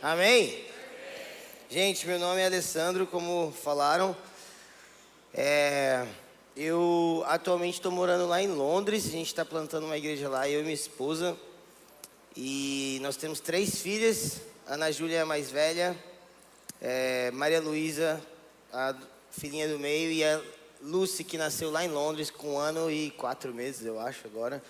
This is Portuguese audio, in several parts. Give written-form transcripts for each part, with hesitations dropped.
Amém? Gente, meu nome é Alessandro, como falaram. Eu atualmente estou morando lá em Londres. A gente está plantando uma igreja lá, eu e minha esposa. E nós temos 3 filhas. Ana Júlia é a mais velha, Maria Luísa, a filhinha do meio, e a Lucy, que nasceu lá em Londres com 1 ano e 4 meses, eu acho, agora.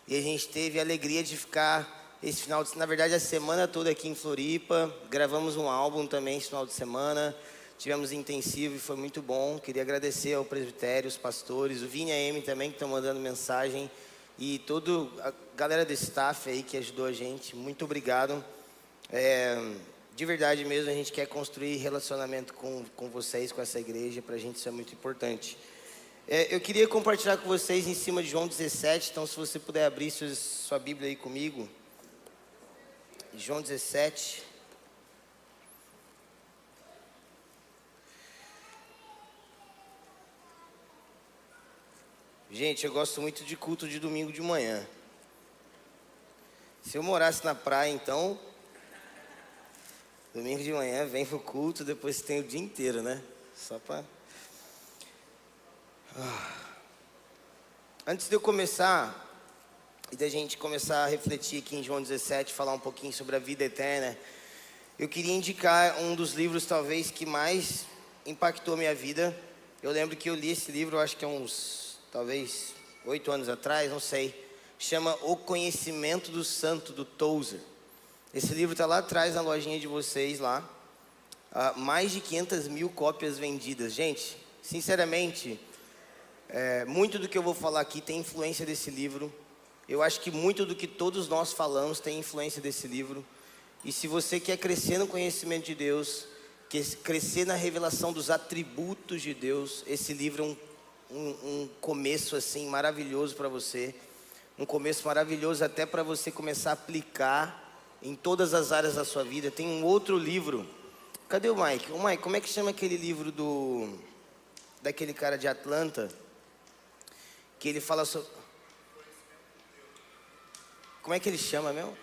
E a gente teve a alegria de ficar esse final de, na verdade, a semana toda aqui em Floripa. Gravamos um álbum também esse final de semana. Tivemos intensivo e foi muito bom. Queria agradecer ao presbitério, os pastores, o Vini e a Amy também, que estão mandando mensagem. E toda a galera do staff aí que ajudou a gente. Muito obrigado. De verdade mesmo, a gente quer construir relacionamento com vocês, com essa igreja. Pra gente isso é muito importante. Eu queria compartilhar com vocês em cima de João 17. Então, se você puder abrir sua Bíblia aí comigo. João 17. Gente, eu gosto muito de culto de domingo de manhã. Se eu morasse na praia, então, domingo de manhã vem pro culto, depois tem o dia inteiro, né? Só pra... Antes de eu começar, e da gente começar a refletir aqui em João 17, falar um pouquinho sobre a vida eterna, eu queria indicar um dos livros talvez que mais impactou a minha vida. Eu lembro que eu li esse livro, acho que há uns, talvez, 8 anos atrás, não sei. Chama O Conhecimento do Santo, do Tozer. Esse livro está lá atrás na lojinha de vocês lá. Mais de 500 mil cópias vendidas. Gente, sinceramente, muito do que eu vou falar aqui tem influência desse livro. Eu acho que muito do que todos nós falamos tem influência desse livro. E se você quer crescer no conhecimento de Deus, quer crescer na revelação dos atributos de Deus, esse livro é um começo assim maravilhoso para você. Um começo maravilhoso até para você começar a aplicar em todas as áreas da sua vida. Tem um outro livro. Cadê o Mike? O Mike, como é que chama aquele livro daquele cara de Atlanta? Que ele fala sobre... Como é que ele chama mesmo?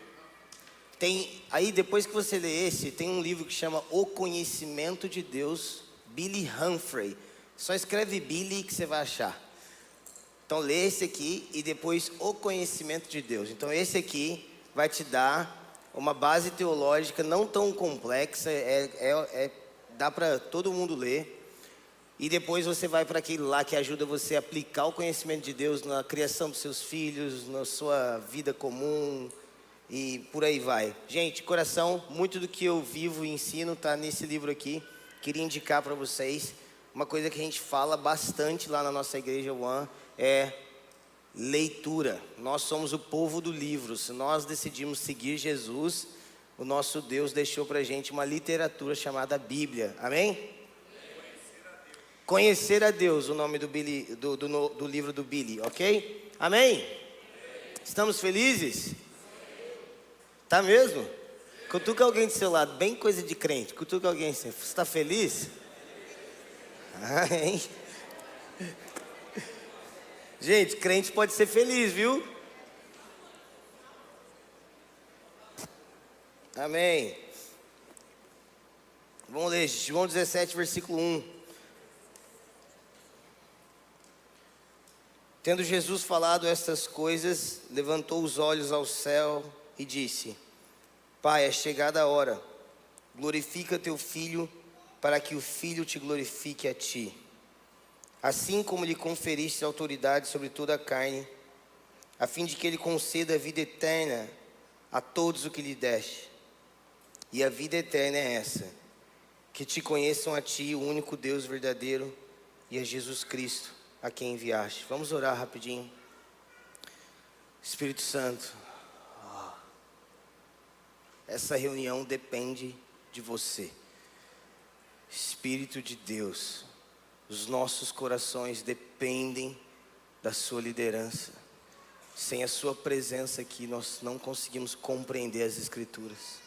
Aí depois que você lê esse, tem um livro que chama O Conhecimento de Deus, Billy Humphrey. Só escreve Billy que você vai achar. Então lê esse aqui e depois O Conhecimento de Deus. Então esse aqui vai te dar uma base teológica não tão complexa, dá para todo mundo ler. E depois você vai para aquele lá que ajuda você a aplicar o conhecimento de Deus na criação dos seus filhos, na sua vida comum e por aí vai. Gente, coração, muito do que eu vivo e ensino está nesse livro aqui. Queria indicar para vocês uma coisa que a gente fala bastante lá na nossa igreja One, é leitura. Nós somos o povo do livro. Se nós decidimos seguir Jesus, o nosso Deus deixou para a gente uma literatura chamada Bíblia. Amém? Conhecer a Deus, o nome do livro do Billy, ok? Amém? Estamos felizes? Tá mesmo? Cutuca alguém do seu lado, bem coisa de crente. Cutuca alguém assim, você está feliz? Amém. Gente, crente pode ser feliz, viu? Amém. Vamos ler João 17, versículo 1. Tendo Jesus falado estas coisas, levantou os olhos ao céu e disse: Pai, é chegada a hora. Glorifica teu Filho, para que o Filho te glorifique a ti. Assim como lhe conferiste autoridade sobre toda a carne, a fim de que ele conceda a vida eterna a todos o que lhe deste. E a vida eterna é essa: que te conheçam a ti, o único Deus verdadeiro, e a Jesus Cristo, a quem enviaste. Vamos orar rapidinho. Espírito Santo, essa reunião depende de você. Espírito de Deus, os nossos corações dependem da sua liderança. Sem a sua presença aqui, nós não conseguimos compreender as Escrituras.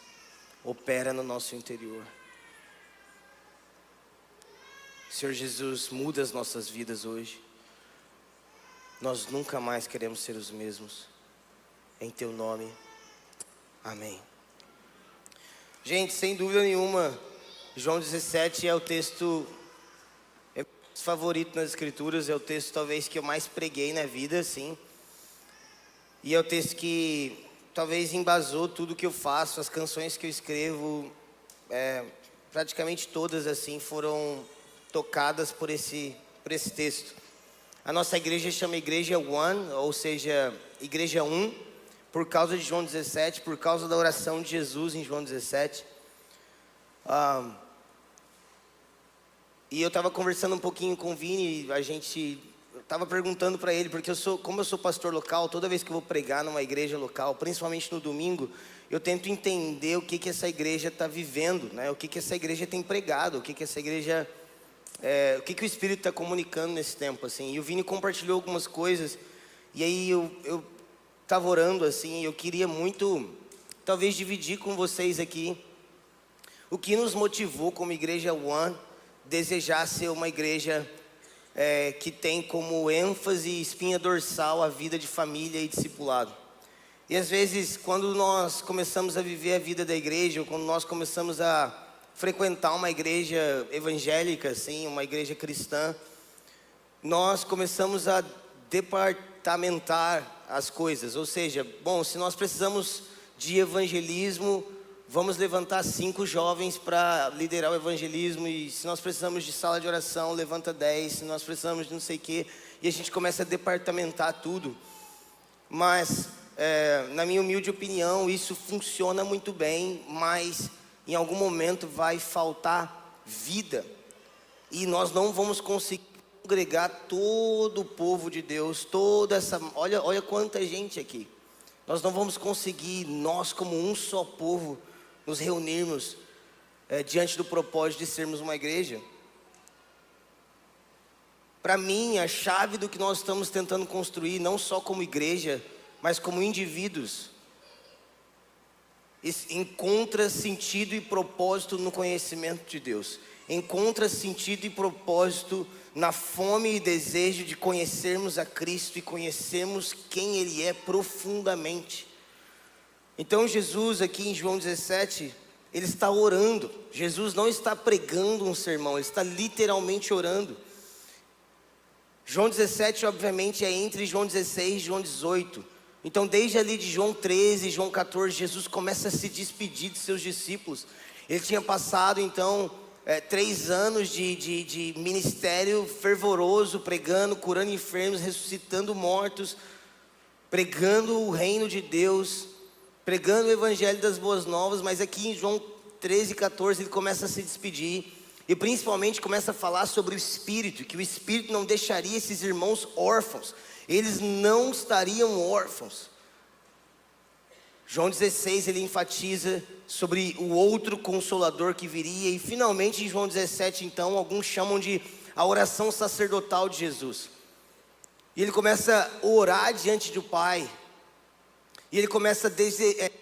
Opera no nosso interior. Senhor Jesus, muda as nossas vidas hoje. Nós nunca mais queremos ser os mesmos. Em teu nome, amém. Gente, sem dúvida nenhuma, João 17 é o texto favorito nas escrituras, é o texto talvez que eu mais preguei na vida, assim. E é o texto que talvez embasou tudo que eu faço, as canções que eu escrevo, praticamente todas assim foram tocadas por esse texto. A nossa igreja chama Igreja One, ou seja, Igreja 1, por causa de João 17, por causa da oração de Jesus em João 17. E eu estava conversando um pouquinho com o Vini, eu estava perguntando para ele, porque como eu sou pastor local, toda vez que eu vou pregar numa igreja local, principalmente no domingo, eu tento entender o que essa igreja está vivendo, né? O que essa igreja tem pregado, o que essa igreja, o que o Espírito está comunicando nesse tempo, assim. E o Vini compartilhou algumas coisas, e aí eu estava orando, assim, e eu queria muito, talvez, dividir com vocês aqui o que nos motivou como Igreja One desejar ser uma igreja que tem como ênfase e espinha dorsal a vida de família e discipulado. E às vezes, quando nós começamos a viver a vida da igreja, ou quando nós começamos a frequentar uma igreja evangélica, assim, uma igreja cristã, nós começamos a departamentar as coisas. Ou seja, bom, se nós precisamos de evangelismo, vamos levantar 5 jovens para liderar o evangelismo, e se nós precisamos de sala de oração, levanta 10, se nós precisamos de não sei o quê, e a gente começa a departamentar tudo. Mas, na minha humilde opinião, isso funciona muito bem, mas em algum momento vai faltar vida, e nós não vamos conseguir congregar todo o povo de Deus, olha quanta gente aqui. Nós não vamos conseguir, nós como um só povo, nos reunirmos diante do propósito de sermos uma igreja. Para mim, a chave do que nós estamos tentando construir, não só como igreja, mas como indivíduos, encontra sentido e propósito no conhecimento de Deus. Encontra sentido e propósito na fome e desejo de conhecermos a Cristo e conhecermos quem Ele é profundamente. Então Jesus aqui em João 17, Ele está orando. Jesus não está pregando um sermão, Ele está literalmente orando. João 17 obviamente é entre João 16 e João 18. Então desde ali de João 13, João 14, Jesus começa a se despedir de seus discípulos. Ele tinha passado então 3 anos de ministério fervoroso, pregando, curando enfermos, ressuscitando mortos, pregando o reino de Deus, pregando o evangelho das boas novas. Mas aqui em João 13, 14 ele começa a se despedir, e principalmente começa a falar sobre o Espírito, que o Espírito não deixaria esses irmãos órfãos, eles não estariam órfãos. João 16 ele enfatiza sobre o outro Consolador que viria, e finalmente em João 17 então, alguns chamam de a oração sacerdotal de Jesus. E ele começa a orar diante do Pai, e ele começa a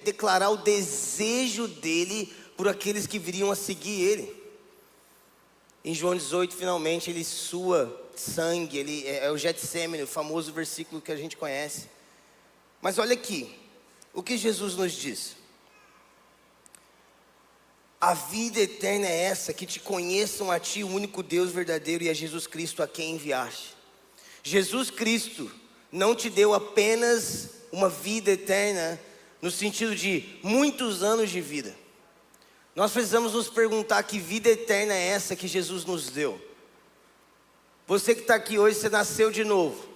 declarar o desejo dele por aqueles que viriam a seguir ele. Em João 18 finalmente ele sua sangue, ele é o Getsemane, o famoso versículo que a gente conhece. Mas olha aqui, o que Jesus nos diz: a vida eterna é essa, que te conheçam a ti, o único Deus verdadeiro, e a Jesus Cristo a quem enviaste. Jesus Cristo não te deu apenas uma vida eterna no sentido de muitos anos de vida. Nós precisamos nos perguntar que vida eterna é essa que Jesus nos deu. Você que está aqui hoje, você nasceu de novo,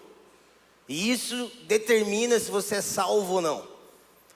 e isso determina se você é salvo ou não.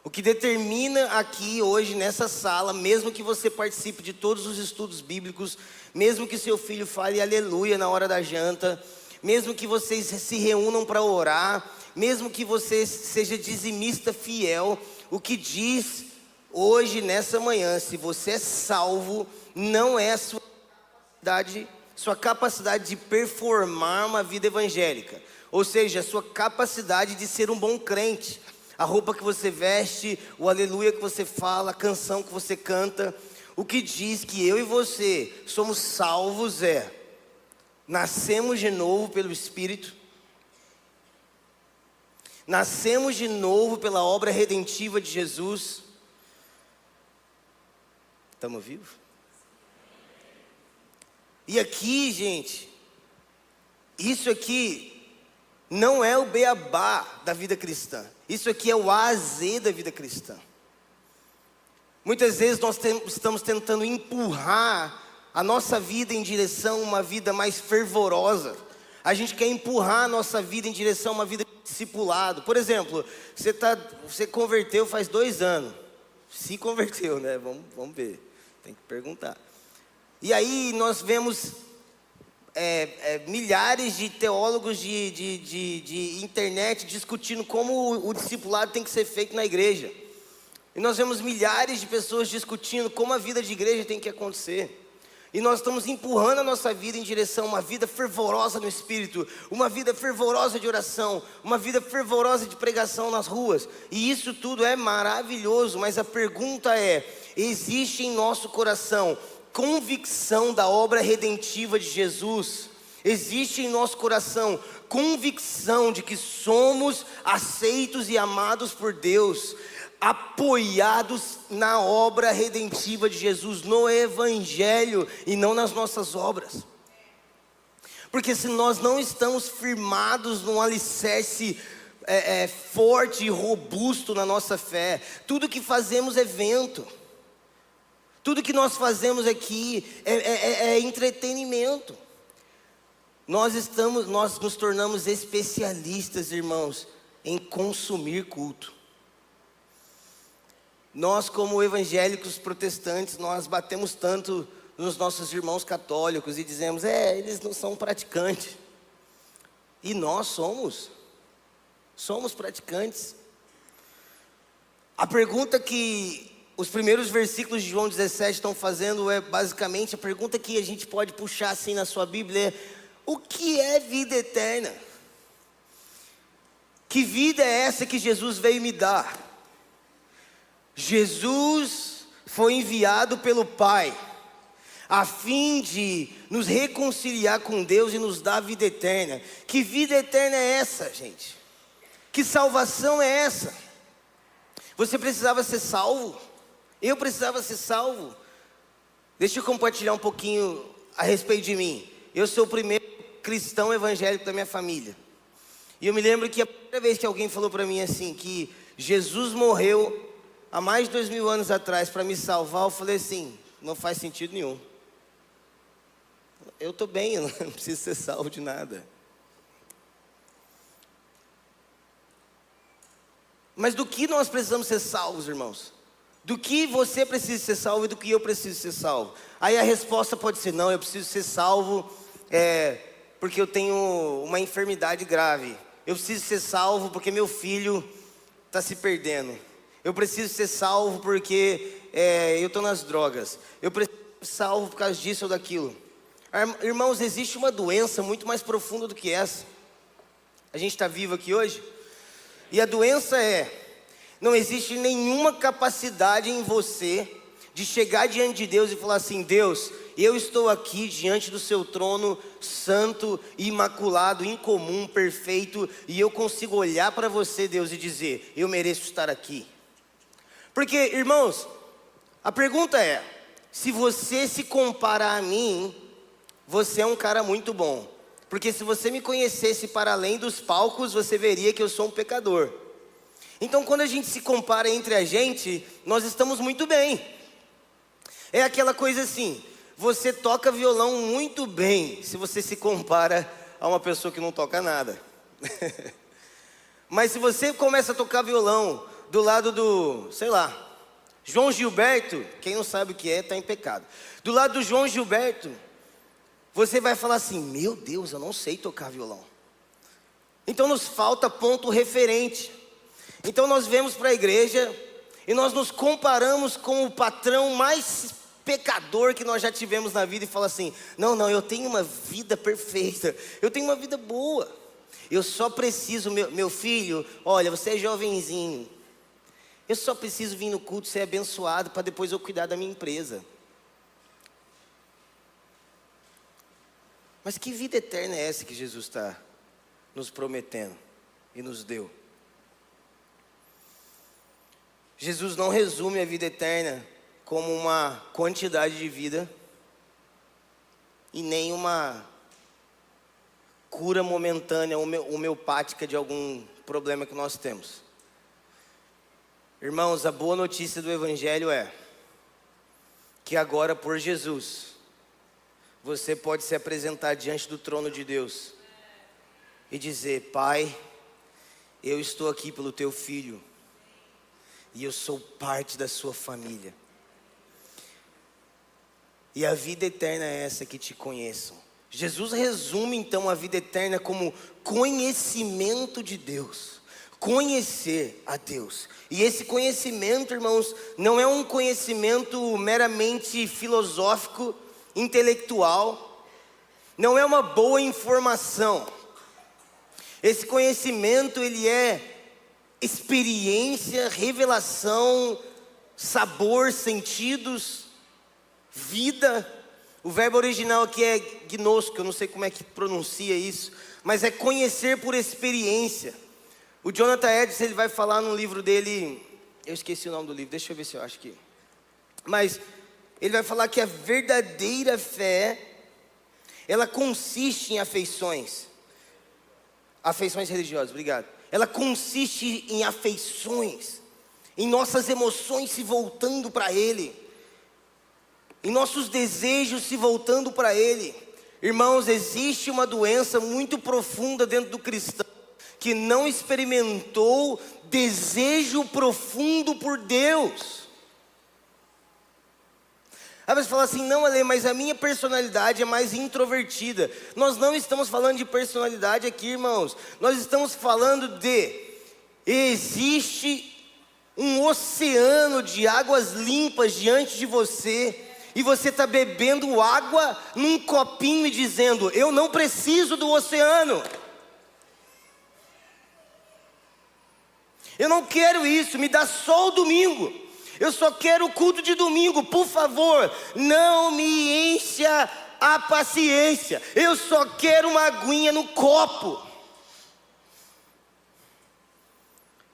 O que determina aqui hoje nessa sala, mesmo que você participe de todos os estudos bíblicos, mesmo que seu filho fale aleluia na hora da janta, mesmo que vocês se reúnam para orar, mesmo que você seja dizimista fiel, o que diz hoje nessa manhã, se você é salvo, não é a sua capacidade de performar uma vida evangélica, ou seja, a sua capacidade de ser um bom crente. A roupa que você veste, o aleluia que você fala, a canção que você canta. O que diz que eu e você somos salvos nascemos de novo pelo Espírito, nascemos de novo pela obra redentiva de Jesus, Estamos vivos? E aqui, gente, isso aqui não é o beabá da vida cristã. Isso aqui é o A a Z da vida cristã. Muitas vezes nós estamos tentando empurrar a nossa vida em direção a uma vida mais fervorosa. A gente quer empurrar a nossa vida em direção a uma vida de discipulado. Por exemplo, você converteu faz 2 anos. Se converteu, né? Vamos ver. Tem que perguntar. E aí nós vemos milhares de teólogos de internet discutindo como o discipulado tem que ser feito na igreja. E nós vemos milhares de pessoas discutindo como a vida de igreja tem que acontecer. E nós estamos empurrando a nossa vida em direção a uma vida fervorosa no Espírito, uma vida fervorosa de oração, uma vida fervorosa de pregação nas ruas. E isso tudo é maravilhoso, mas a pergunta é: existe em nosso coração convicção da obra redentiva de Jesus? Existe em nosso coração convicção de que somos aceitos e amados por Deus, apoiados na obra redentiva de Jesus, no Evangelho e não nas nossas obras? Porque se nós não estamos firmados num alicerce forte e robusto na nossa fé, tudo que fazemos é vento, tudo que nós fazemos aqui é entretenimento. Nós nos tornamos especialistas, irmãos, em consumir culto. Nós, como evangélicos protestantes, nós batemos tanto nos nossos irmãos católicos e dizemos: eles não são praticantes. E nós somos praticantes. A pergunta que os primeiros versículos de João 17 estão fazendo é basicamente a pergunta que a gente pode puxar assim na sua Bíblia: o que é vida eterna? Que vida é essa que Jesus veio me dar? Jesus foi enviado pelo Pai a fim de nos reconciliar com Deus e nos dar vida eterna. Que vida eterna é essa, gente? Que salvação é essa? Você precisava ser salvo? Eu precisava ser salvo? Deixa eu compartilhar um pouquinho a respeito de mim. Eu sou o primeiro cristão evangélico da minha família. E eu me lembro que a primeira vez que alguém falou para mim assim, que Jesus morreu há mais de 2000 anos atrás para me salvar, eu falei assim: não faz sentido nenhum. Eu estou bem, eu não preciso ser salvo de nada. Mas do que nós precisamos ser salvos, irmãos? Do que você precisa ser salvo e do que eu preciso ser salvo? Aí a resposta pode ser: não, eu preciso ser salvo porque eu tenho uma enfermidade grave. Eu preciso ser salvo porque meu filho está se perdendo. Eu preciso ser salvo porque eu estou nas drogas. Eu preciso ser salvo por causa disso ou daquilo. Irmãos, existe uma doença muito mais profunda do que essa. A gente está vivo aqui hoje. E a doença não existe nenhuma capacidade em você de chegar diante de Deus e falar assim: Deus, eu estou aqui diante do seu trono santo, imaculado, incomum, perfeito, e eu consigo olhar para você, Deus, e dizer: eu mereço estar aqui. Porque, irmãos, a pergunta é: se você se compara a mim, você é um cara muito bom. Porque se você me conhecesse para além dos palcos, você veria que eu sou um pecador. Então, quando a gente se compara entre a gente, nós estamos muito bem. É aquela coisa assim: você toca violão muito bem se você se compara a uma pessoa que não toca nada. Mas se você começa a tocar violão do lado do, sei lá, João Gilberto, quem não sabe o que está em pecado. Do lado do João Gilberto, você vai falar assim: meu Deus, eu não sei tocar violão. Então nos falta ponto referente. Então nós vemos para a igreja e nós nos comparamos com o patrão mais pecador que nós já tivemos na vida e fala assim: não, eu tenho uma vida perfeita, eu tenho uma vida boa, eu só preciso, meu filho, olha, você é jovenzinho, eu só preciso vir no culto, ser abençoado, para depois eu cuidar da minha empresa. Mas que vida eterna é essa que Jesus está nos prometendo e nos deu? Jesus não resume a vida eterna como uma quantidade de vida e nem uma cura momentânea, homeopática de algum problema que nós temos. Irmãos, a boa notícia do Evangelho é que agora, por Jesus, você pode se apresentar diante do trono de Deus e dizer: Pai, eu estou aqui pelo teu filho e eu sou parte da sua família. E a vida eterna é essa, que te conheçam. Jesus resume então a vida eterna como conhecimento de Deus. Conhecer a Deus. E esse conhecimento, irmãos, não é um conhecimento meramente filosófico, intelectual. Não é uma boa informação. Esse conhecimento, ele é experiência, revelação, sabor, sentidos, vida. O verbo original aqui é gnosco, eu não sei como é que pronuncia isso, mas é conhecer por experiência. O Jonathan Edwards, ele vai falar no livro dele, eu esqueci o nome do livro, deixa eu ver se eu acho que... Mas ele vai falar que a verdadeira fé, ela consiste em afeições religiosas, obrigado. Ela consiste em afeições, em nossas emoções se voltando para Ele, em nossos desejos se voltando para Ele. Irmãos, existe uma doença muito profunda dentro do cristão, que não experimentou desejo profundo por Deus. Aí você fala assim: não, Ale, mas a minha personalidade é mais introvertida. Nós não estamos falando de personalidade aqui, irmãos. Nós estamos falando de... existe um oceano de águas limpas diante de você, e você está bebendo água num copinho e dizendo: eu não preciso do oceano. Eu não quero isso, me dá só o domingo. Eu só quero o culto de domingo, por favor, não me encha a paciência. Eu só quero uma aguinha no copo.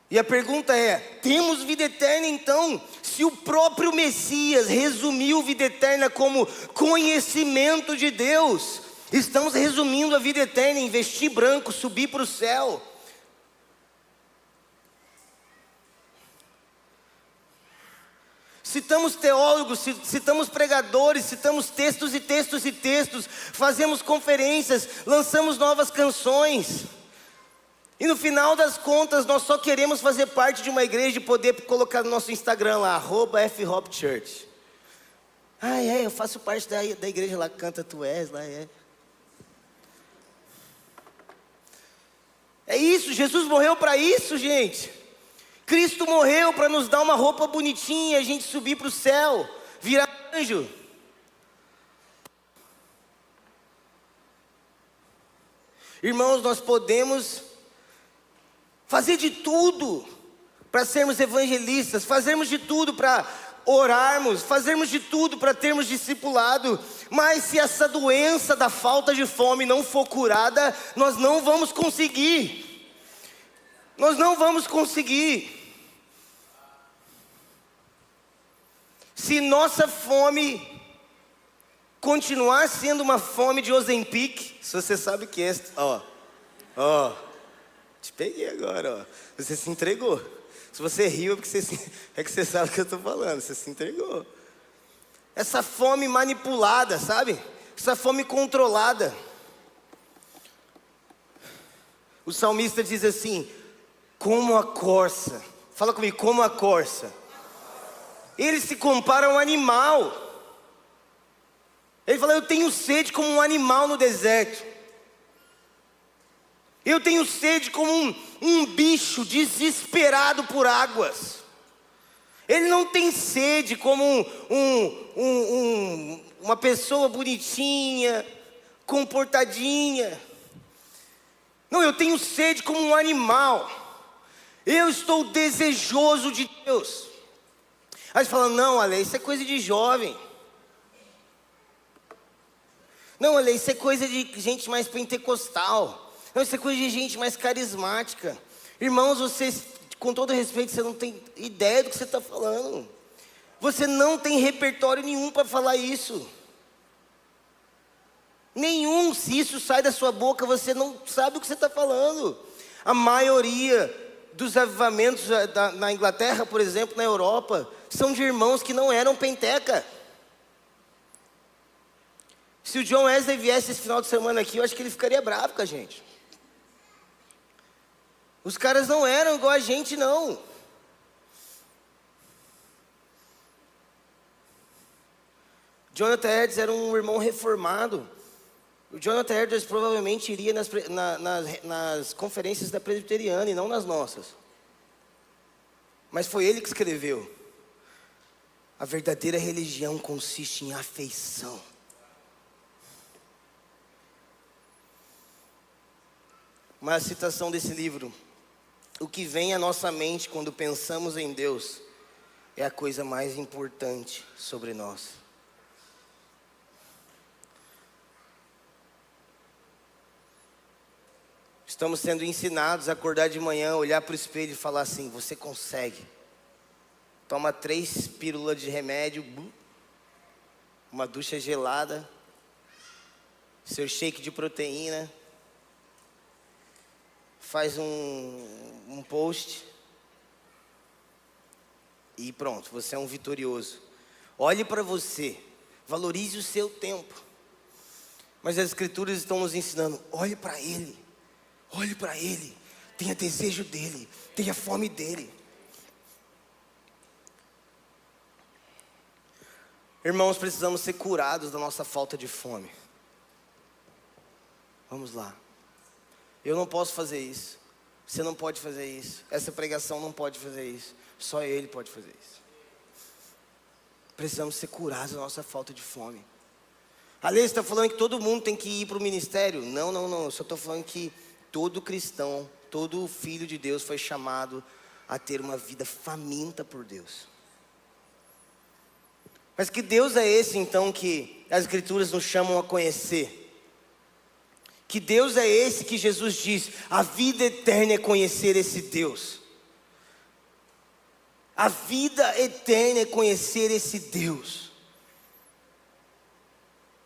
E a pergunta é: temos vida eterna então? Se o próprio Messias resumiu vida eterna como conhecimento de Deus, estamos resumindo a vida eterna em vestir branco, subir para o céu. Citamos teólogos, citamos pregadores, citamos textos e textos e textos, fazemos conferências, lançamos novas canções. E no final das contas, nós só queremos fazer parte de uma igreja e poder colocar no nosso Instagram lá, @FHopChurch. Eu faço parte da igreja lá, canta Tu És, lá é. É isso, Jesus morreu para isso, gente. Cristo morreu para nos dar uma roupa bonitinha, a gente subir para o céu, virar anjo. Irmãos, nós podemos fazer de tudo para sermos evangelistas, fazermos de tudo para orarmos, fazermos de tudo para termos discipulado, mas se essa doença da falta de fome não for curada, nós não vamos conseguir. Nós não vamos conseguir. Se nossa fome continuar sendo uma fome de Ozempic, se você sabe que é, te peguei agora, você se entregou. Se você riu é que você sabe o que eu estou falando, você se entregou. Essa fome manipulada, sabe? Essa fome controlada. O salmista diz assim: como a corça, fala comigo, como a corça. Ele se compara a um animal. Ele fala: eu tenho sede como um animal no deserto. Eu tenho sede como um bicho desesperado por águas. Ele não tem sede como uma pessoa bonitinha, comportadinha. Não, eu tenho sede como um animal. Eu estou desejoso de Deus. Aí você fala: não, Ale, isso é coisa de jovem. Não, Ale, isso é coisa de gente mais pentecostal. Não, isso é coisa de gente mais carismática. Irmãos, vocês, com todo respeito, você não tem ideia do que você está falando. Você não tem repertório nenhum para falar isso. Nenhum. Se isso sai da sua boca, você não sabe o que você está falando. A maioria dos avivamentos na Inglaterra, por exemplo, na Europa, são de irmãos que não eram penteca. Se o John Wesley viesse esse final de semana aqui, eu acho que ele ficaria bravo com a gente. Os caras não eram igual a gente, não. Jonathan Edwards era um irmão reformado. O Jonathan Edwards provavelmente iria nas conferências da presbiteriana e não nas nossas. Mas foi ele que escreveu: a verdadeira religião consiste em afeição. Uma citação desse livro: o que vem à nossa mente quando pensamos em Deus é a coisa mais importante sobre nós. Estamos sendo ensinados a acordar de manhã, olhar para o espelho e falar assim: você consegue. Toma 3 pílulas de remédio, uma ducha gelada, seu shake de proteína, faz um post e pronto, você é um vitorioso. Olhe para você, valorize o seu tempo. Mas as Escrituras estão nos ensinando: olhe para Ele. Olhe para Ele, tenha desejo dEle, tenha fome dEle. Irmãos, precisamos ser curados da nossa falta de fome. Vamos lá. Eu não posso fazer isso. Você não pode fazer isso. Essa pregação não pode fazer isso. Só Ele pode fazer isso. Precisamos ser curados da nossa falta de fome. A lei está falando que todo mundo tem que ir para o ministério? Não. Eu só estou falando que todo cristão, todo filho de Deus foi chamado a ter uma vida faminta por Deus. Mas que Deus é esse então que as Escrituras nos chamam a conhecer? Que Deus é esse que Jesus diz: a vida eterna é conhecer esse Deus. A vida eterna é conhecer esse Deus.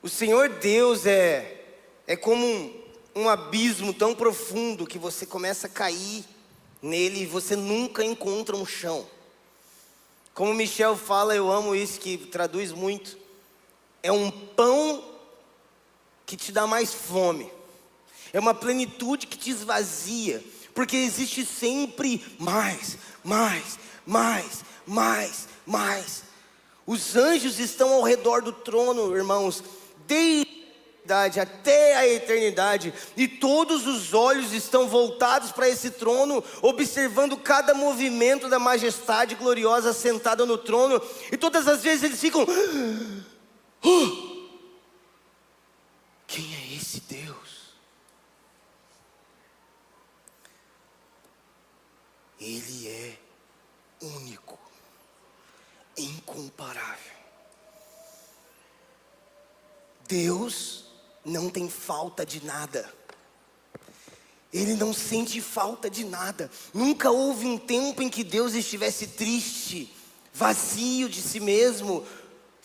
O Senhor Deus é como um abismo tão profundo que você começa a cair nele e você nunca encontra um chão. Como Michel fala, eu amo isso, que traduz muito: é um pão que te dá mais fome, é uma plenitude que te esvazia, porque existe sempre mais. Os anjos estão ao redor do trono, irmãos, desde até a eternidade, e todos os olhos estão voltados para esse trono, observando cada movimento da majestade gloriosa sentada no trono, e todas as vezes eles ficam: quem é esse Deus? Ele é único, incomparável. Deus não tem falta de nada. Ele não sente falta de nada. Nunca houve um tempo em que Deus estivesse triste, vazio de si mesmo,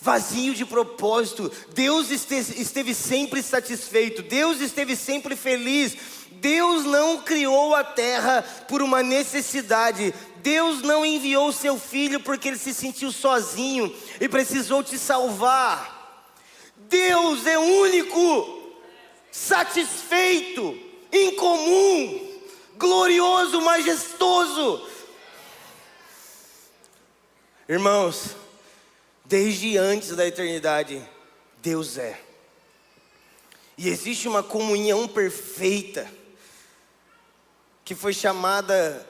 vazio de propósito. Deus esteve sempre satisfeito. Deus esteve sempre feliz. Deus não criou a terra por uma necessidade. Deus não enviou o seu filho porque ele se sentiu sozinho e precisou te salvar. Deus é único, satisfeito, incomum, glorioso, majestoso. Irmãos, desde antes da eternidade, Deus é. E existe uma comunhão perfeita, que foi chamada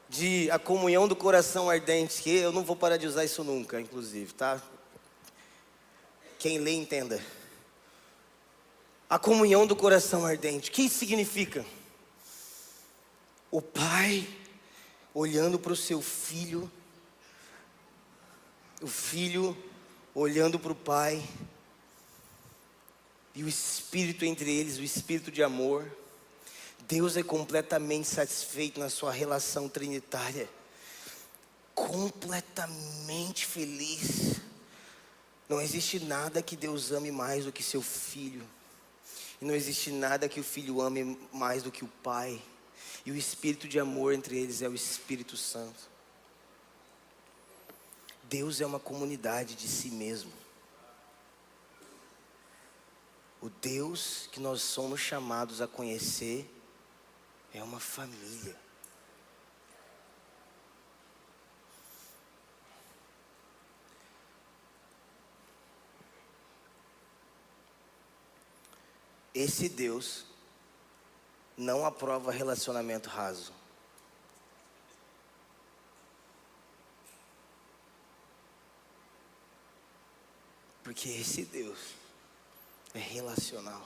de a comunhão do coração ardente, que eu não vou parar de usar isso nunca, inclusive, tá? Quem lê, entenda. A comunhão do coração ardente. O que isso significa? O pai olhando para o seu filho, o filho olhando para o pai, e o Espírito entre eles, o Espírito de amor. Deus é completamente satisfeito na sua relação trinitária. completamente feliz. Não existe nada que Deus ame mais do que seu filho. E não existe nada que o filho ame mais do que o pai. E o espírito de amor entre eles é o Espírito Santo. Deus é uma comunidade de si mesmo. O Deus que nós somos chamados a conhecer é uma família. Esse Deus não aprova relacionamento raso. Porque esse Deus é relacional.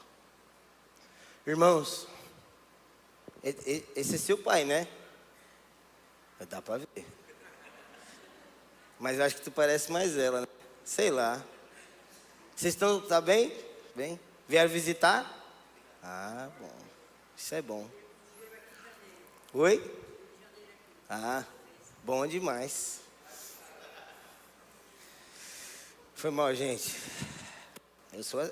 Irmãos, esse é seu pai, né? Dá pra ver. Mas eu acho que tu parece mais ela, né? Sei lá. Vocês estão, tá bem? Bem? Vieram visitar? Ah, bom. Isso é bom. Oi? Ah, bom demais. Foi mal, gente.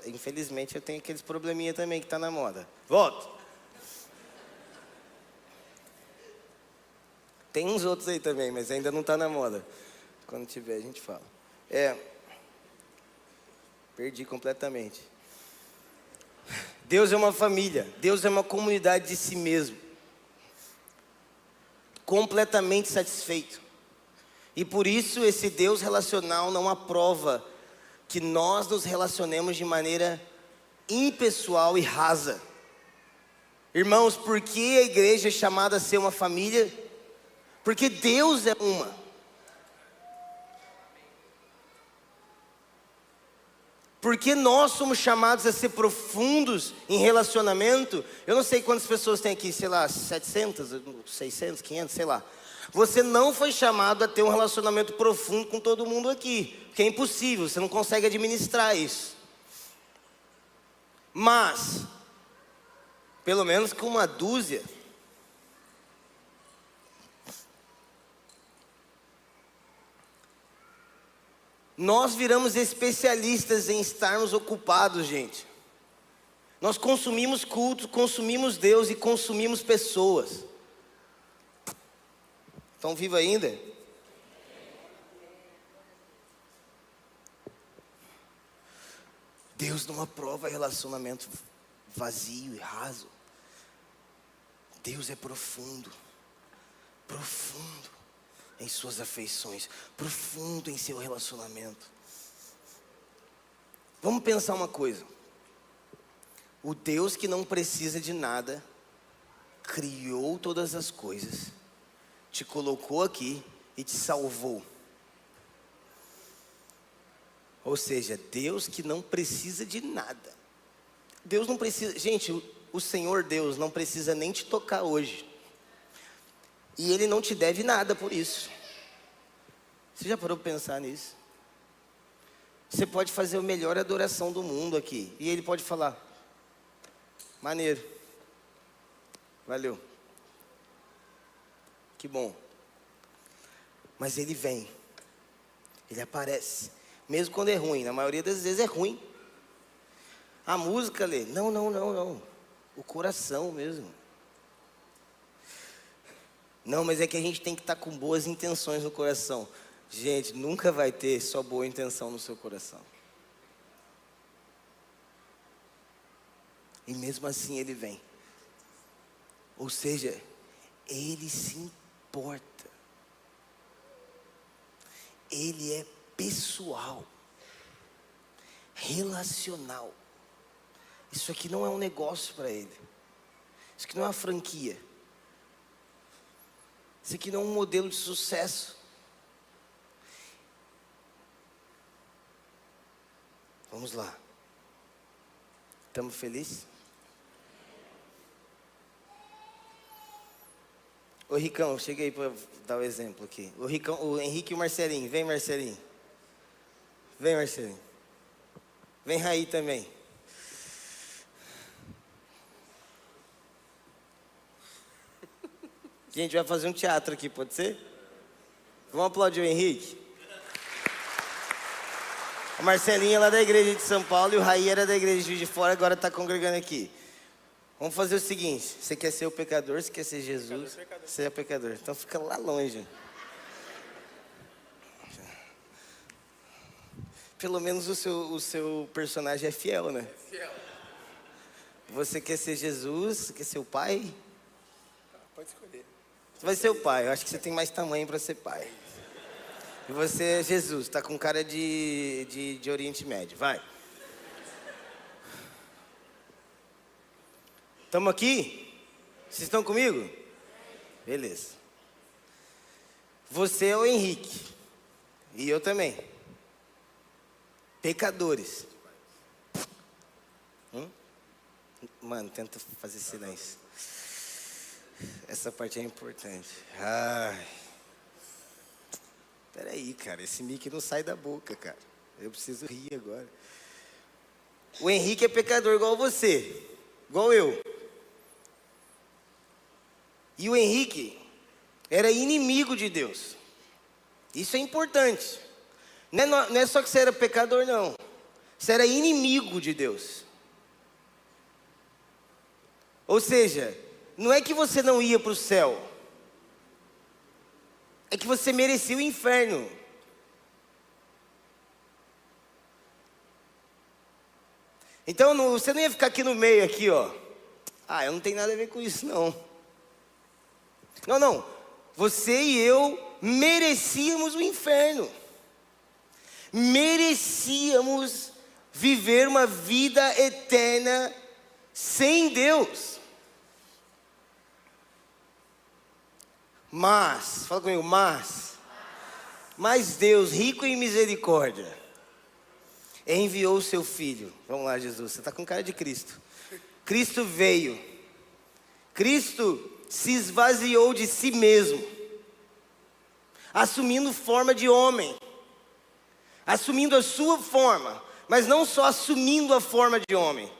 Infelizmente, eu tenho aqueles probleminha também que tá na moda. Volto. Tem uns outros aí também, mas ainda não tá na moda. Quando tiver, a gente fala. Perdi completamente. Deus é uma família. Deus é uma comunidade de si mesmo. Completamente satisfeito. E por isso esse Deus relacional não aprova que nós nos relacionemos de maneira impessoal e rasa. Irmãos, por que a igreja é chamada a ser uma família? Porque Deus é uma. Porque nós somos chamados a ser profundos em relacionamento. Eu não sei quantas pessoas tem aqui, sei lá, 700, 600, 500, sei lá. Você não foi chamado a ter um relacionamento profundo com todo mundo aqui, porque é impossível, você não consegue administrar isso. Mas, pelo menos com uma dúzia, nós viramos especialistas em estarmos ocupados, gente. Nós consumimos culto, consumimos Deus e consumimos pessoas. Estão vivos ainda? Deus não aprova relacionamento vazio e raso. Deus é profundo. Profundo em suas afeições. Profundo em seu relacionamento. Vamos pensar uma coisa. O Deus que não precisa de nada, criou todas as coisas, te colocou aqui e te salvou. Ou seja, Deus que não precisa de nada. Deus não precisa, gente, o Senhor Deus não precisa nem te tocar hoje. E Ele não te deve nada por isso. Você já parou para pensar nisso? Você pode fazer a melhor adoração do mundo aqui. E Ele pode falar: maneiro. Valeu. Que bom. Mas Ele vem. Ele aparece. Mesmo quando é ruim. Na maioria das vezes é ruim. A música, Lê. Não. O coração mesmo. Não, mas é que a gente tem que estar com boas intenções no coração. Gente, nunca vai ter só boa intenção no seu coração. E mesmo assim Ele vem. Ou seja, Ele se importa. Ele é pessoal. Relacional. Isso aqui não é um negócio para Ele. Isso aqui não é uma franquia. Isso aqui não é um modelo de sucesso. Vamos lá. Estamos felizes? Ô Ricão, cheguei para dar o exemplo aqui. O Ricão, o Henrique e o Marcelinho. Vem, Marcelinho. Vem, Marcelinho. Vem, Raí também. Gente, vai fazer um teatro aqui, pode ser? Vamos aplaudir o Henrique? A Marcelinha lá da igreja de São Paulo e o Raí era da igreja de Juiz de Fora, agora está congregando aqui. Vamos fazer o seguinte, você quer ser o pecador, você quer ser Jesus, você é pecador, então fica lá longe. Pelo menos o seu personagem é fiel, né? É fiel. Você quer ser Jesus, você quer ser o pai? Pode escolher. Você vai ser o pai, eu acho que você tem mais tamanho para ser pai. E você é Jesus, tá com cara de Oriente Médio, vai. Estamos aqui? Vocês estão comigo? Beleza. Você é o Henrique. E eu também. Pecadores. Mano, tenta fazer silêncio. Essa parte é importante. Ai. Peraí, cara, esse mic não sai da boca, cara. Eu preciso rir agora. O Henrique é pecador igual você, igual eu. E o Henrique era inimigo de Deus. Isso é importante. Não é só que você era pecador, não. Você era inimigo de Deus. Ou seja, não é que você não ia para o céu. É que você merecia o inferno. Então você não ia ficar aqui no meio, aqui, ó. Ah, eu não tenho nada a ver com isso, não. Não. Você e eu merecíamos o inferno. Merecíamos viver uma vida eterna sem Deus. Mas, fala comigo, mas Deus, rico em misericórdia, enviou o seu Filho. Vamos lá, Jesus, você está com cara de Cristo. Cristo veio. Cristo se esvaziou de si mesmo, assumindo forma de homem, assumindo a sua forma, mas não só assumindo a forma de homem.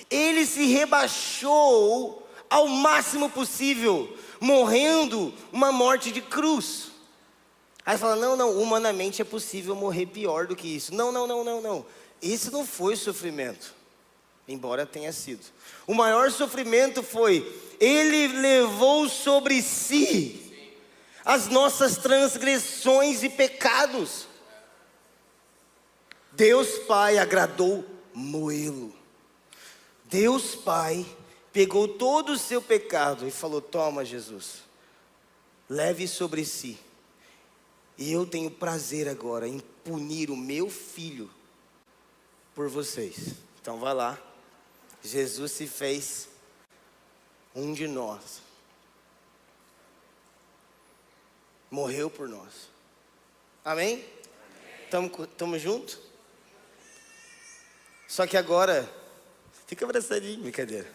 Ele se rebaixou ao máximo possível, morrendo uma morte de cruz. Aí fala, não, humanamente é possível morrer pior do que isso. Não. Esse não foi sofrimento, embora tenha sido. O maior sofrimento foi, ele levou sobre si as nossas transgressões e pecados. Deus Pai agradou moê-lo. Deus Pai pegou todo o seu pecado e falou, toma Jesus, leve sobre si. E eu tenho prazer agora em punir o meu filho por vocês. Então vai lá. Jesus se fez um de nós. Morreu por nós. Amém? Tamo junto? Só que agora, fica abraçadinho, brincadeira.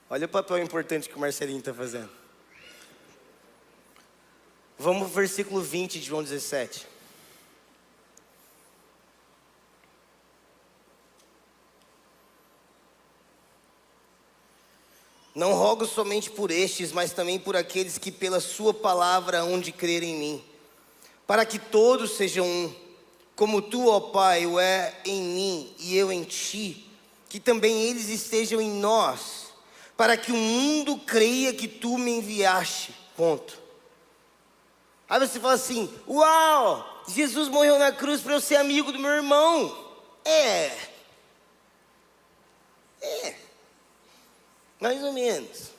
Olha o papel importante que o Marcelinho está fazendo. Vamos para o versículo 20 de João 17. Não rogo somente por estes, mas também por aqueles que pela sua palavra hão de crer em mim, para que todos sejam um, como tu, ó Pai, o é em mim e eu em ti, que também eles estejam em nós, para que o mundo creia que tu me enviaste. Ponto. Aí você fala assim, uau, Jesus morreu na cruz para eu ser amigo do meu irmão. Mais ou menos.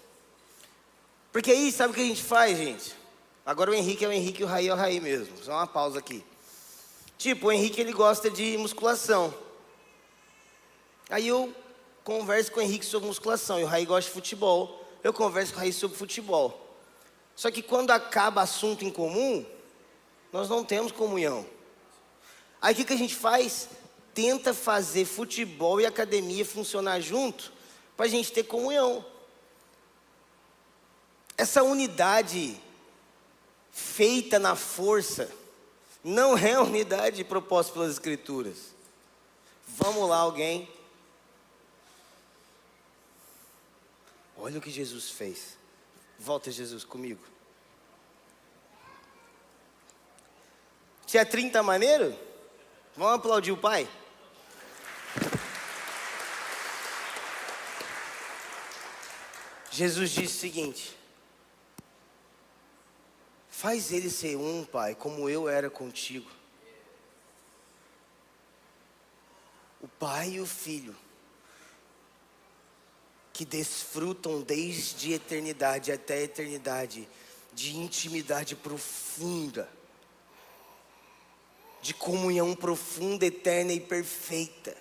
Porque aí, sabe o que a gente faz, gente? Agora o Henrique é o Henrique e o Raí é o Raí mesmo. Só uma pausa aqui. Tipo, o Henrique, ele gosta de musculação. Aí eu converso com o Henrique sobre musculação. E o Raí gosta de futebol. Eu converso com o Raí sobre futebol. Só que quando acaba assunto em comum, nós não temos comunhão. Aí o que a gente faz? Tenta fazer futebol e academia funcionar junto, para a gente ter comunhão. Essa unidade feita na força não é unidade proposta pelas Escrituras. Vamos lá, alguém. Olha o que Jesus fez. Volta, Jesus, comigo. Tinha 30 maneiro? Vamos aplaudir o pai? Jesus disse o seguinte: faz ele ser um, Pai, como eu era contigo. O Pai e o Filho, que desfrutam desde a eternidade até a eternidade, de intimidade profunda, de comunhão profunda, eterna e perfeita.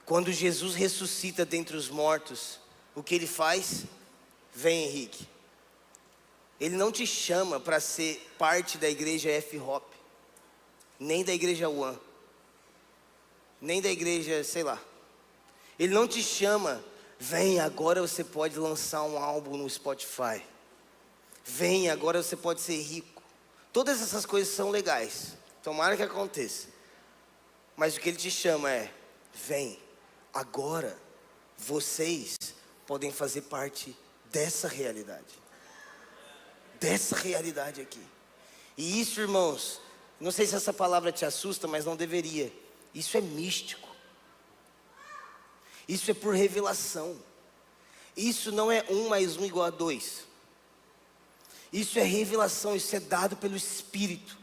Quando Jesus ressuscita dentre os mortos, o que ele faz? Vem, Henrique. Ele não te chama para ser parte da igreja F-Hop, nem da igreja One, nem da igreja, sei lá. Ele não te chama, vem, agora você pode lançar um álbum no Spotify. Vem, agora você pode ser rico. Todas essas coisas são legais, tomara que aconteça. Mas o que ele te chama é, vem, agora vocês podem fazer parte dessa realidade. Dessa realidade aqui. E isso, irmãos, não sei se essa palavra te assusta, mas não deveria. Isso é místico. Isso é por revelação. Isso não é 1 mais 1 igual a 2. Isso é revelação, isso é dado pelo Espírito.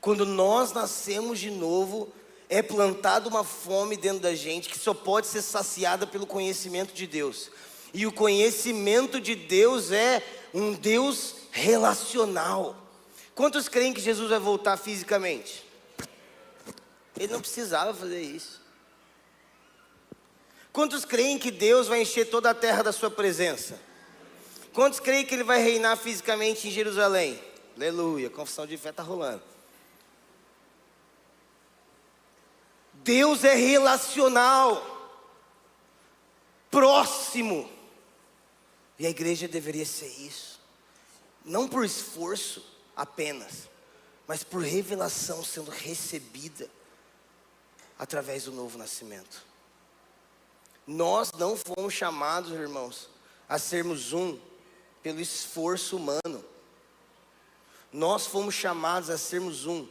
Quando nós nascemos de novo, é plantada uma fome dentro da gente que só pode ser saciada pelo conhecimento de Deus. E o conhecimento de Deus é um Deus relacional. Quantos creem que Jesus vai voltar fisicamente? Ele não precisava fazer isso. Quantos creem que Deus vai encher toda a terra da sua presença? Quantos creem que Ele vai reinar fisicamente em Jerusalém? Aleluia, confissão de fé está rolando. Deus é relacional, próximo. E a igreja deveria ser isso. Não por esforço apenas, mas por revelação sendo recebida através do novo nascimento. Nós não fomos chamados, irmãos, a sermos um pelo esforço humano. Nós fomos chamados a sermos um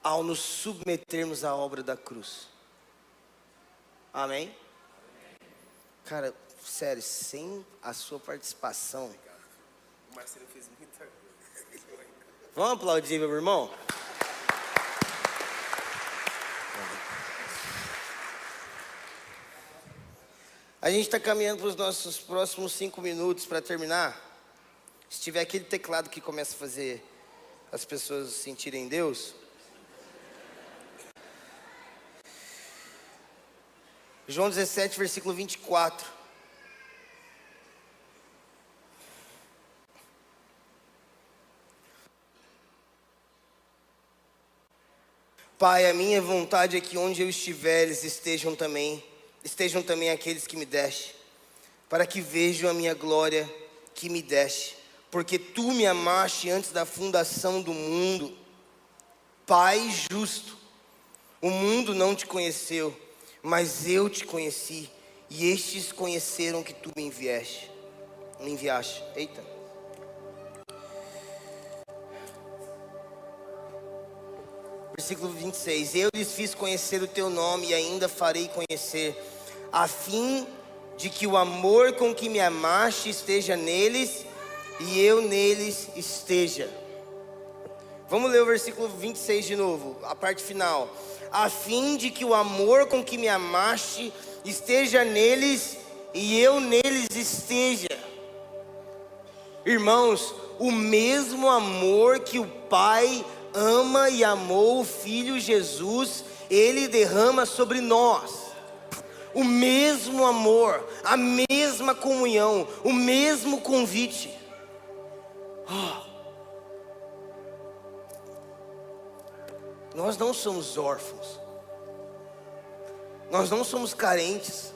ao nos submetermos à obra da cruz. Amém? Cara, sério, sem a sua participação. O Marcelo fez muita coisa. Vamos aplaudir, meu irmão? A gente está caminhando para os nossos próximos 5 minutos para terminar. Se tiver aquele teclado que começa a fazer as pessoas sentirem Deus. João 17, versículo 24. Pai, a minha vontade é que onde eu estiver, eles estejam também aqueles que me deste, para que vejam a minha glória que me deste, porque tu me amaste antes da fundação do mundo. Pai justo, o mundo não te conheceu, mas eu te conheci, e estes conheceram que tu me enviaste. Eita. Versículo 26, eu lhes fiz conhecer o teu nome e ainda farei conhecer, a fim de que o amor com que me amaste esteja neles e eu neles esteja. Vamos ler o versículo 26 de novo, a parte final. A fim de que o amor com que me amaste esteja neles e eu neles esteja. Irmãos, o mesmo amor que o Pai ama e amou o Filho Jesus, Ele derrama sobre nós. O mesmo amor, a mesma comunhão, o mesmo convite. Nós não somos órfãos. Nós não somos carentes.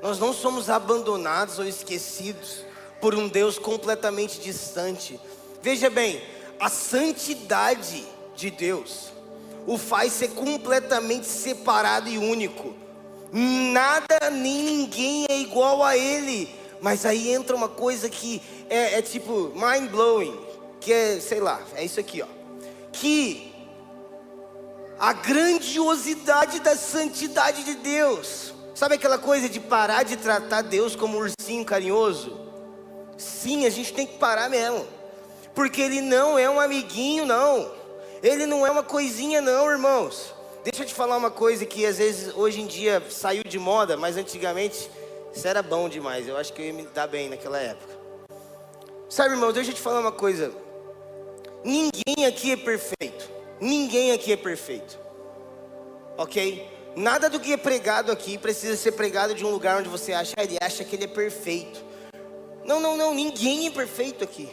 Nós não somos abandonados ou esquecidos por um Deus completamente distante. Veja bem, a santidade de Deus o faz ser completamente separado e único. Nada nem ninguém é igual a Ele, Mas aí entra uma coisa que é tipo mind blowing, que é, sei lá, é isso aqui, ó. Que a grandiosidade da santidade de Deus. Sabe aquela coisa de parar de tratar Deus como um ursinho carinhoso? Sim, a gente tem que parar mesmo. Porque Ele não é um amiguinho, não. Ele não é uma coisinha, não, irmãos. Deixa eu te falar uma coisa que às vezes hoje em dia saiu de moda, mas antigamente isso era bom demais. Eu acho que eu ia me dar bem naquela época. Sabe, irmãos, deixa eu te falar uma coisa. Ninguém aqui é perfeito. Ninguém aqui é perfeito. Ok? Nada do que é pregado aqui precisa ser pregado de um lugar onde você acha, ele acha que ele é perfeito. Não, ninguém é perfeito aqui.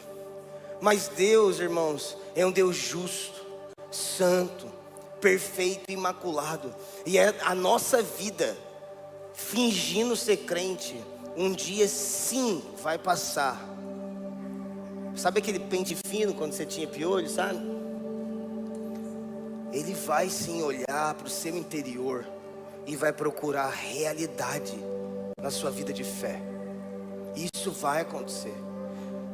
Mas Deus, irmãos, é um Deus justo, santo, perfeito e imaculado. E é a nossa vida, fingindo ser crente, um dia sim vai passar. Sabe aquele pente fino quando você tinha piolho, sabe? Ele vai sim olhar para o seu interior e vai procurar a realidade na sua vida de fé. Isso vai acontecer.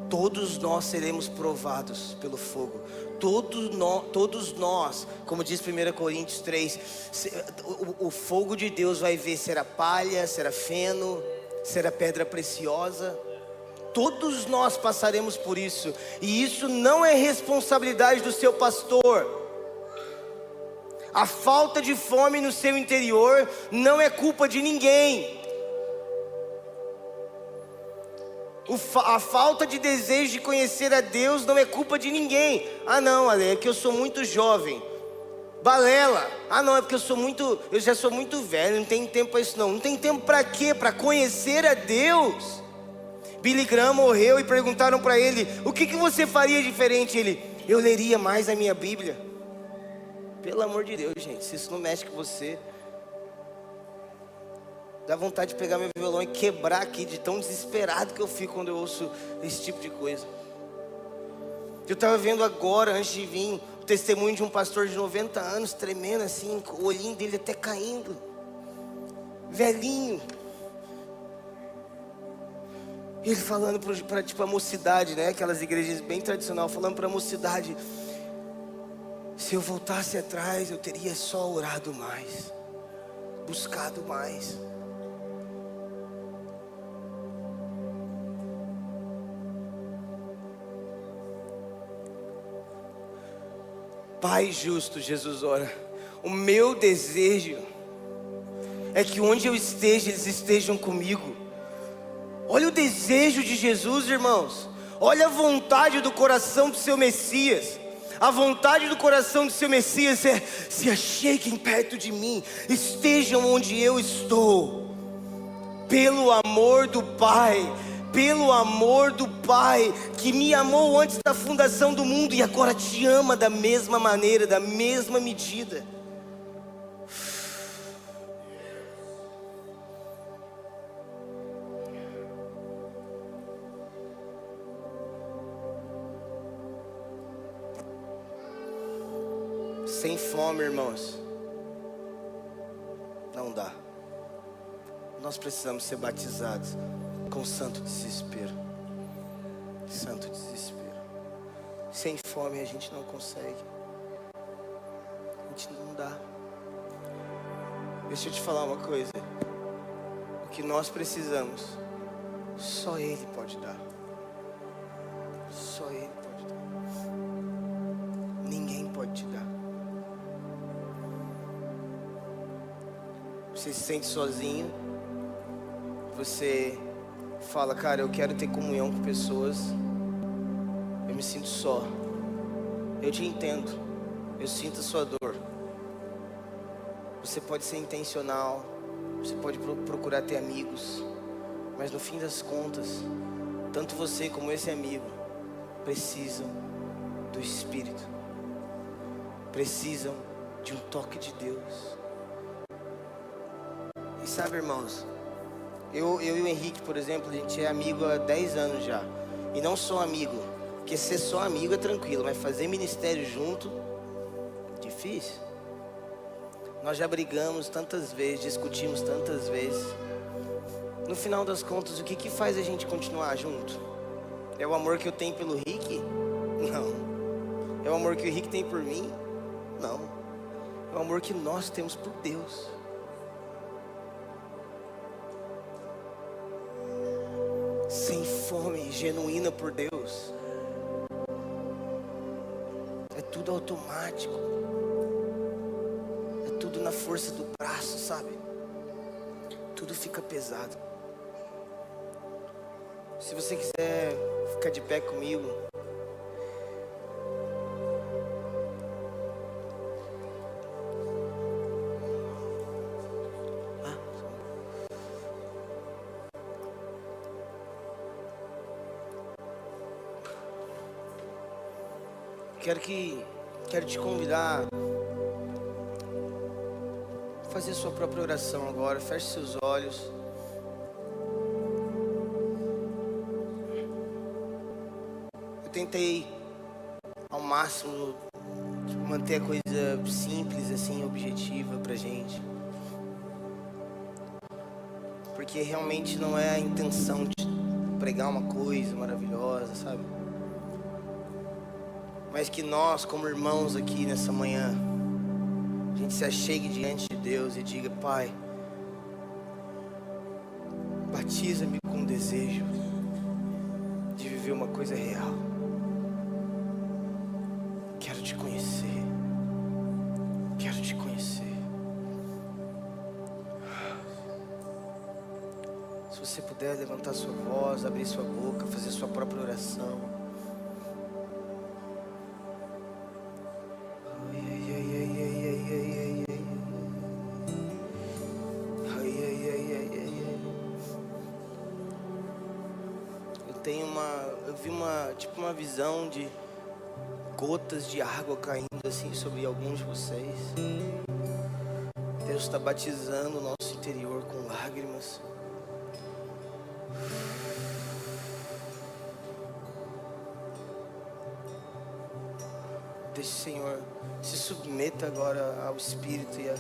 Todos nós seremos provados pelo fogo. Todos nós, como diz 1 Coríntios 3, o fogo de Deus vai ver se era palha, se era feno, se era pedra preciosa. Todos nós passaremos por isso. E isso não é responsabilidade do seu pastor. A falta de fome no seu interior não é culpa de ninguém. A falta de desejo de conhecer a Deus não é culpa de ninguém. Ah não, Ale, é que eu sou muito jovem. Balela. Ah não, é porque eu já sou muito velho, não tenho tempo para isso não. Não tem tempo para quê? Para conhecer a Deus. Billy Graham morreu e perguntaram para ele: o que você faria diferente? Ele: eu leria mais a minha Bíblia. Pelo amor de Deus, gente, se isso não mexe com você, dá vontade de pegar meu violão e quebrar aqui, de tão desesperado que eu fico quando eu ouço esse tipo de coisa. Eu estava vendo agora, antes de vir, o testemunho de um pastor de 90 anos, tremendo assim, o olhinho dele até caindo, velhinho. E ele falando para tipo a mocidade, né? Aquelas igrejas bem tradicionais, falando para a mocidade: se eu voltasse atrás, eu teria só orado mais, buscado mais. Pai justo, Jesus ora, o meu desejo é que onde eu esteja, eles estejam comigo. Olha o desejo de Jesus, irmãos. Olha a vontade do coração do seu Messias. A vontade do coração do seu Messias é: se acheguem perto de mim, estejam onde eu estou. Pelo amor do Pai, pelo amor do Pai, que me amou antes da fundação do mundo e agora te ama da mesma maneira, da mesma medida. Sem fome, irmãos, não dá. Nós precisamos ser batizados com santo desespero. Santo desespero. Sem fome a gente não consegue. A gente não dá. Deixa eu te falar uma coisa. O que nós precisamos, só Ele pode dar. Só Ele pode dar. Ninguém pode te dar. Você se sente sozinho. Você fala: cara, eu quero ter comunhão com pessoas. Eu me sinto só. Eu te entendo. Eu sinto a sua dor. Você pode ser intencional. Você pode procurar ter amigos. Mas no fim das contas, tanto você como esse amigo precisam do Espírito. Precisam de um toque de Deus. E sabe, irmãos, eu e o Henrique, por exemplo, a gente é amigo há 10 anos já. E não só amigo, porque ser só amigo é tranquilo, mas fazer ministério junto, difícil. Nós já brigamos tantas vezes, discutimos tantas vezes. no final das contas, o que faz a gente continuar junto? É o amor que eu tenho pelo Rick? Não. É o amor que o Rick tem por mim? Não. É o amor que nós temos por Deus. Sem fome, genuína por Deus. É tudo automático. É tudo na força do braço, sabe? Tudo fica pesado. Se você quiser ficar de pé comigo. Quero te convidar a fazer sua própria oração agora. Feche seus olhos. Eu tentei ao máximo manter a coisa simples, assim, objetiva pra gente, porque realmente não é a intenção de pregar uma coisa maravilhosa, sabe? Mas que nós, como irmãos aqui nessa manhã, a gente se achegue diante de Deus e diga: Pai, batiza-me com desejo de viver uma coisa real. Quero te conhecer. Quero te conhecer. Se você puder levantar sua voz, abrir sua boca, fazer sua própria oração. Eu vi uma visão de gotas de água caindo assim sobre alguns de vocês. Deus está batizando o nosso interior com lágrimas. Deixe, Senhor, se submeta agora ao Espírito e ao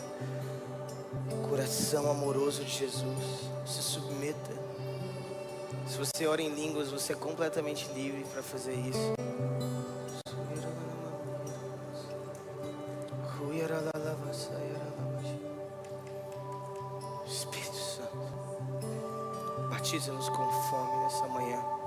coração amoroso de Jesus. Se submeta. Se você ora em línguas, você é completamente livre para fazer isso. Espírito Santo, batiza-nos com fome nessa manhã.